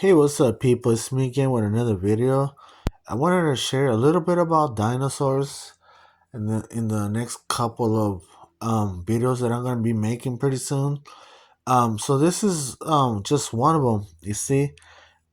Hey, what's up, people? It's me again with another video. I wanted to share a little bit about dinosaurs in the next couple of videos that I'm gonna be making pretty soon. So this is just one of them. You see,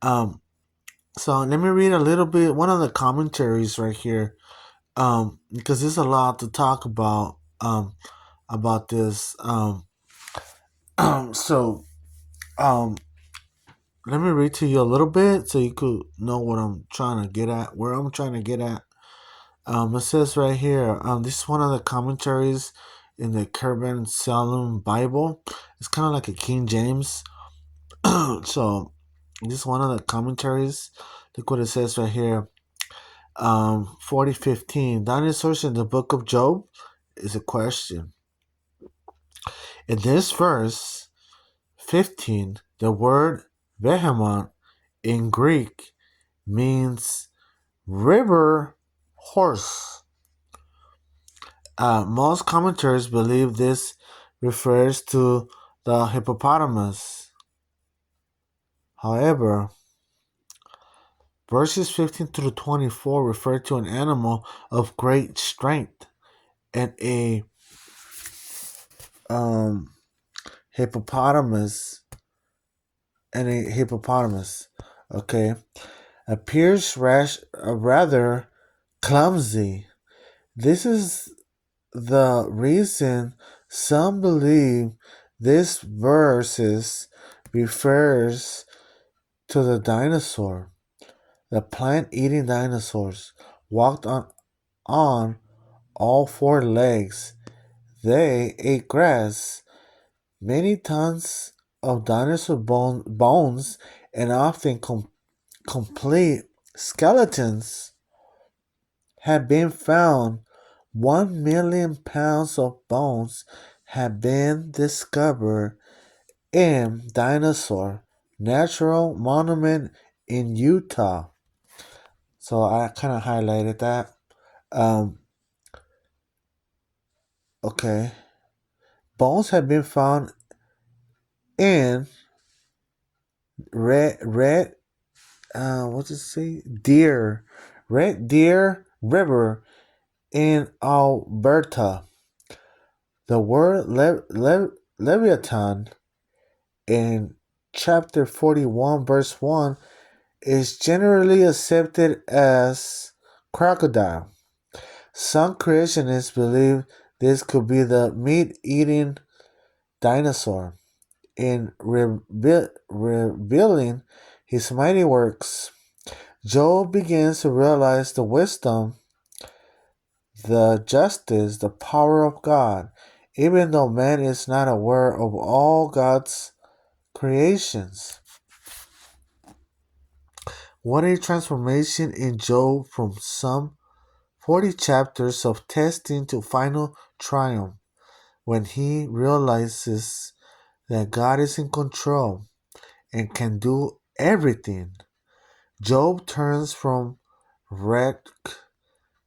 um, so let me read a little bit one of the commentaries right here. Because there's a lot to talk about this. So um, let me read to you a little bit so you could know what I'm trying to get at, where I'm trying to get at. It says right here, this is one of the commentaries in the Curban Salem Bible. It's kind of like a King James. So, this is one of the commentaries. Look what it says right here. 40:15. Dinosaurs in the book of Job is a question. In this verse 15, the word behemoth in Greek means river horse. Most commentators believe this refers to the hippopotamus. However, verses 15 through 24 refer to an animal of great strength and a um, hippopotamus okay, appears rather clumsy. This is the reason some believe this verse refers to the dinosaur. The plant-eating dinosaurs walked on all four legs. They ate grass. Many tons of dinosaur bones and often complete skeletons have been found. 1 million pounds of bones have been discovered in Dinosaur Natural Monument in Utah. So I kind of highlighted that. Um, okay. Bones have been found in red what does it say? Red Deer River in Alberta. The word Leviathan in chapter 41 verse 1 is generally accepted as crocodile. Some creationists believe this could be the meat-eating dinosaur. In revealing his mighty works, Job begins to realize the wisdom, the justice, the power of God, even though man is not aware of all God's creations. What a transformation in Job from some 40 chapters of testing to final triumph when he realizes that God is in control and can do everything. Job turns from wreck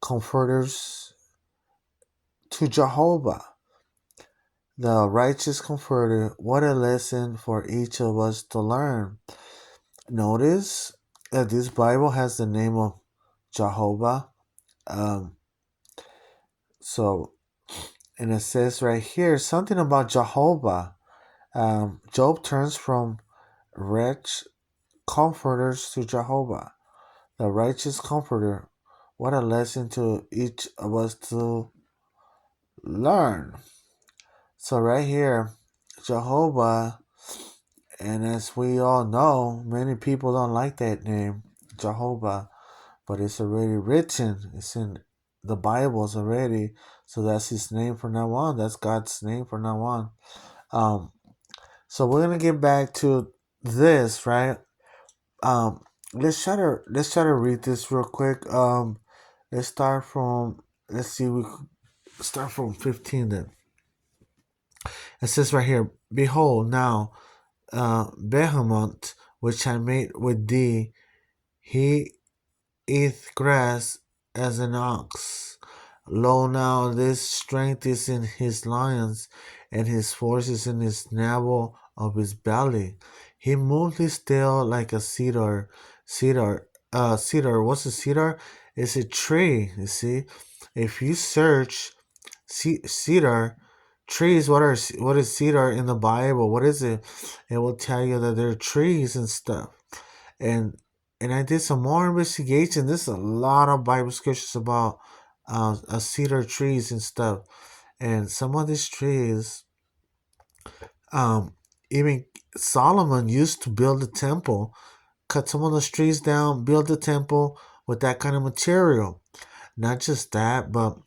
comforters to Jehovah, the righteous comforter. What a lesson for each of us to learn. Notice that this Bible has the name of Jehovah. Um, so, and it says right here something about Jehovah. Job turns from wretch comforters to Jehovah, the righteous comforter. What a lesson to each of us to learn. So right here, Jehovah, and as we all know, many people don't like that name, Jehovah, but it's already written. It's in the Bibles already. So that's his name from now on. That's God's name from now on. So we're gonna get back to this, right? Um, let's try to read this real quick. Let's start from let's see we start from 15 then. It says right here, behold now, Behemoth, which I made with thee, he eateth grass as an ox. Lo now, this strength is in his lions, and his force is in his navel of his belly. He moved his tail like a cedar. Cedar. What's a cedar? It's a tree. You see, if you search cedar trees, what is cedar in the Bible? What is it? It will tell you that there are trees and stuff. And I did some more investigation. There's a lot of Bible scriptures about cedar trees and stuff. And some of these trees, um, even Solomon used to build a temple, cut some of those trees down, build a temple with that kind of material. Not just that, but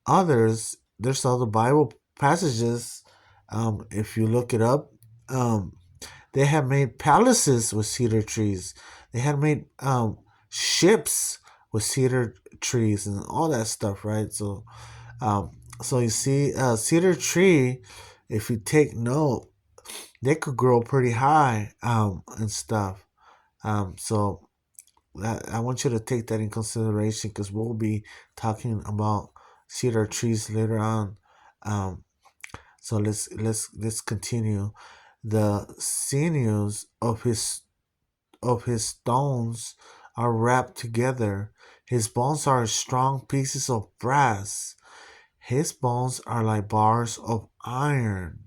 others. There's other Bible passages. If you look it up, um, they have made palaces with cedar trees. They had made ships with cedar trees and all that stuff, right? Um, so you see, cedar tree, if you take note, they could grow pretty high and stuff. So I want you to take that in consideration because we'll be talking about cedar trees later on. Um, so let's continue. The sinews of his stones are wrapped together. His bones are strong pieces of brass. His bones are like bars of iron.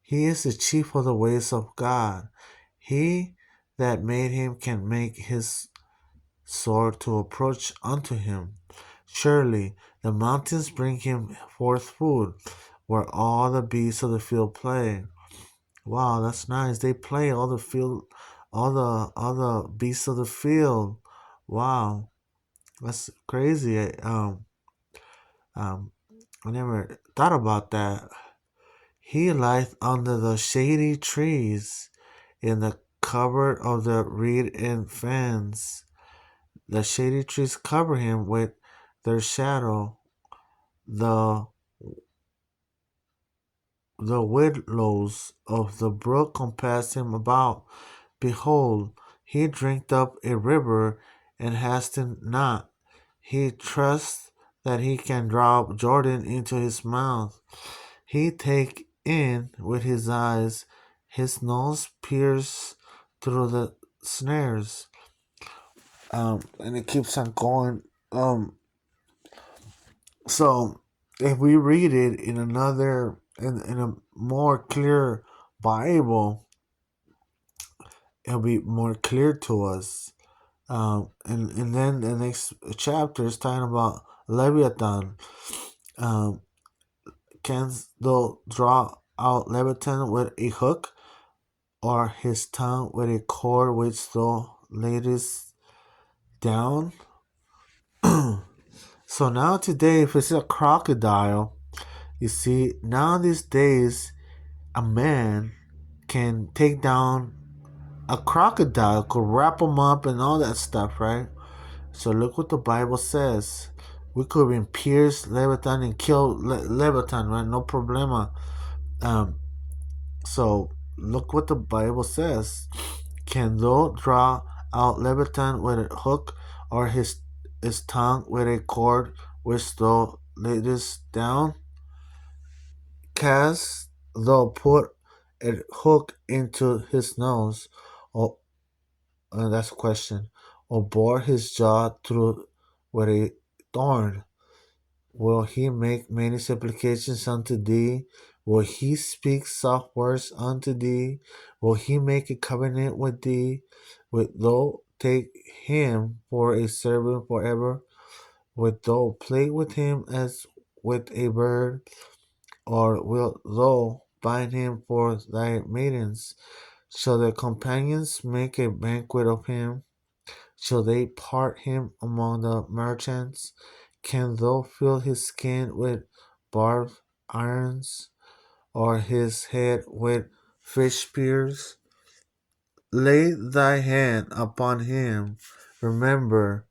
He is the chief of the ways of God. He that made him can make his sword to approach unto him. Surely the mountains bring him forth food, where all the beasts of the field play. Wow, that's nice. They play all the field, all the beasts of the field. Wow, that's crazy. Um, I never thought about that. He lieth under the shady trees, in the cover of the reed and fens. The shady trees cover him with their shadow. The the willows of the brook compass him about. Behold, he drinked up a river and hasted not. He trusts that he can drop Jordan into his mouth. He take in with his eyes, his nose pierce through the snares. And it keeps on going. So if we read it in in a more clear Bible, it'll be more clear to us. And then the next chapter is talking about Leviathan. Um, can thou draw out Leviathan with a hook, or his tongue with a cord which thou layest down? So now today, if it's a crocodile, you see, now these days, a man can take down a crocodile, could wrap him up and all that stuff, right? So look what the Bible says. We could have been pierced Leviathan and killed Leviathan, right? No problema. Um, so look what the Bible says. Can thou draw out Leviathan with a hook, or his tongue with a cord which thou layest down? Cast thou put a hook into his nose, or that's a question, or bore his jaw through with a thorn? Will he make many supplications unto thee? Will he speak soft words unto thee? Will he make a covenant with thee? Wilt thou take him for a servant forever? Wilt thou play with him as with a bird? Or wilt thou bind him for thy maidens? Shall their companions make a banquet of him? Shall they part him among the merchants? Can thou fill his skin with barbed irons, or his head with fish spears? Lay thy hand upon him. Remember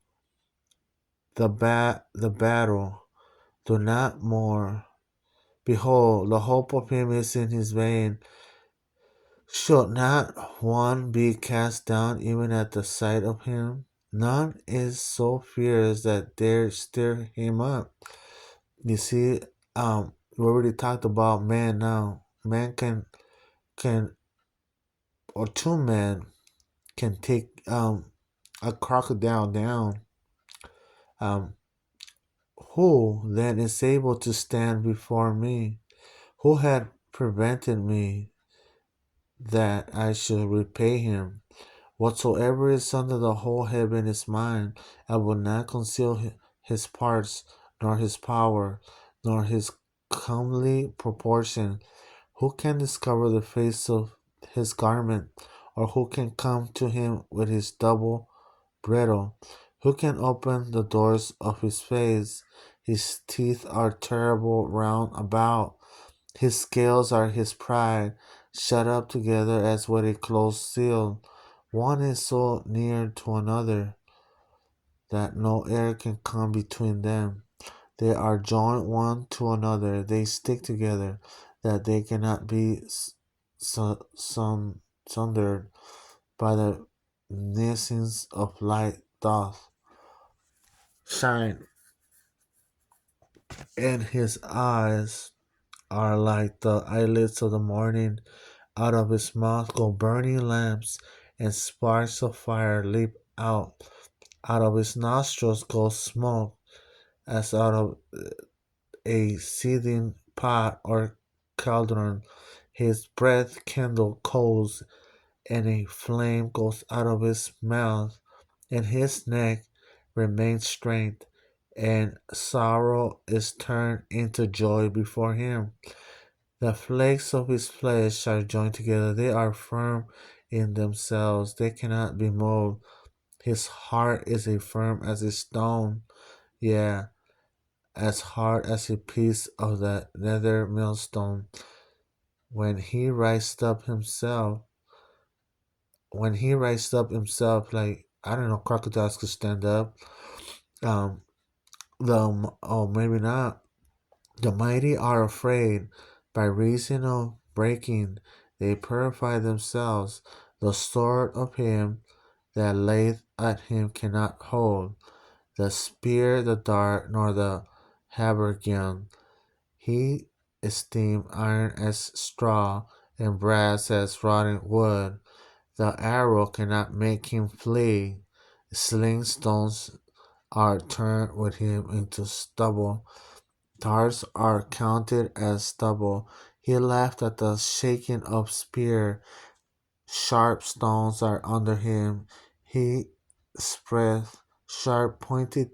the battle. Do not more. Behold, the hope of him is in his vein. Should not one be cast down even at the sight of him? None is so fierce that dare stir him up. You see, we already talked about man now. Man can or two men can take a crocodile down, um, who then is able to stand before me? Who had prevented me that I should repay him? Whatsoever is under the whole heaven is mine. I will not conceal his parts, nor his power, nor his comely proportion. Who can discover the face of his garment, or who can come to him with his double bridle? Who can open the doors of his face? His teeth are terrible round about. His scales are his pride, shut up together as with a closed seal. One is so near to another that no air can come between them. They are joined one to another. They stick together, that they cannot be sundered by the nescence of light doth shine, and his eyes are like the eyelids of the morning. Out of his mouth go burning lamps, and sparks of fire leap out. Out of his nostrils goes smoke, as out of a seething pot or cauldron. His breath kindles coals, and a flame goes out of his mouth. In his neck remains strength, and sorrow is turned into joy before him. The flakes of his flesh are joined together. They are firm in themselves. They cannot be moved. His heart is as firm as a stone. Yeah, as hard as a piece of the nether millstone. When he raised up himself, when he raised up himself, like I don't know, crocodiles could stand up. Um, maybe not. The mighty are afraid. By reason of breaking, they purify themselves. The sword of him that layeth at him cannot hold. The spear, the dart, nor the habergeon. He esteemed iron as straw, and brass as rotten wood. The arrow cannot make him flee. Sling stones are turned with him into stubble. Darts are counted as stubble. He laughed at the shaking of spear. Sharp stones are under him. He spreadeth sharp pointed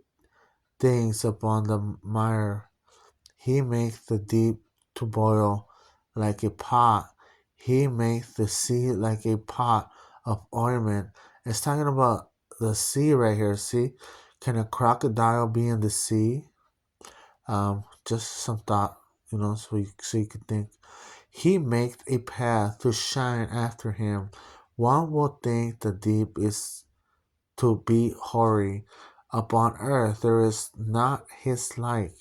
things upon the mire. He makes the deep to boil like a pot. He makes the sea like a pot of ointment. It's talking about the sea right here. See, can a crocodile be in the sea? Just some thought, so you could think. He makes a path to shine after him. One would think the deep is to be hoary. Upon earth there is not his like,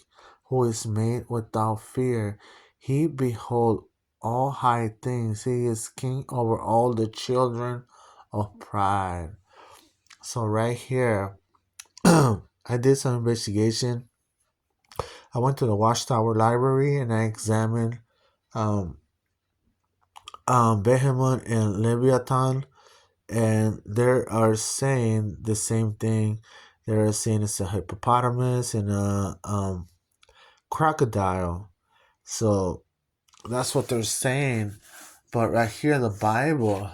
who is made without fear. He behold all high things. He is king over all the children of pride. So right here, I did some investigation. I went to the Watchtower Library and I examined um, Behemoth and Leviathan, and they are saying the same thing. They're saying it's a hippopotamus and a crocodile. So that's what they're saying. But right here, the Bible,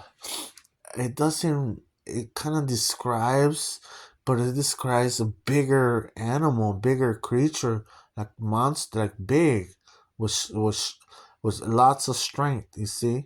it doesn't. It kind of describes, but it describes a bigger animal, bigger creature, like monster, like big, with lots of strength. You see.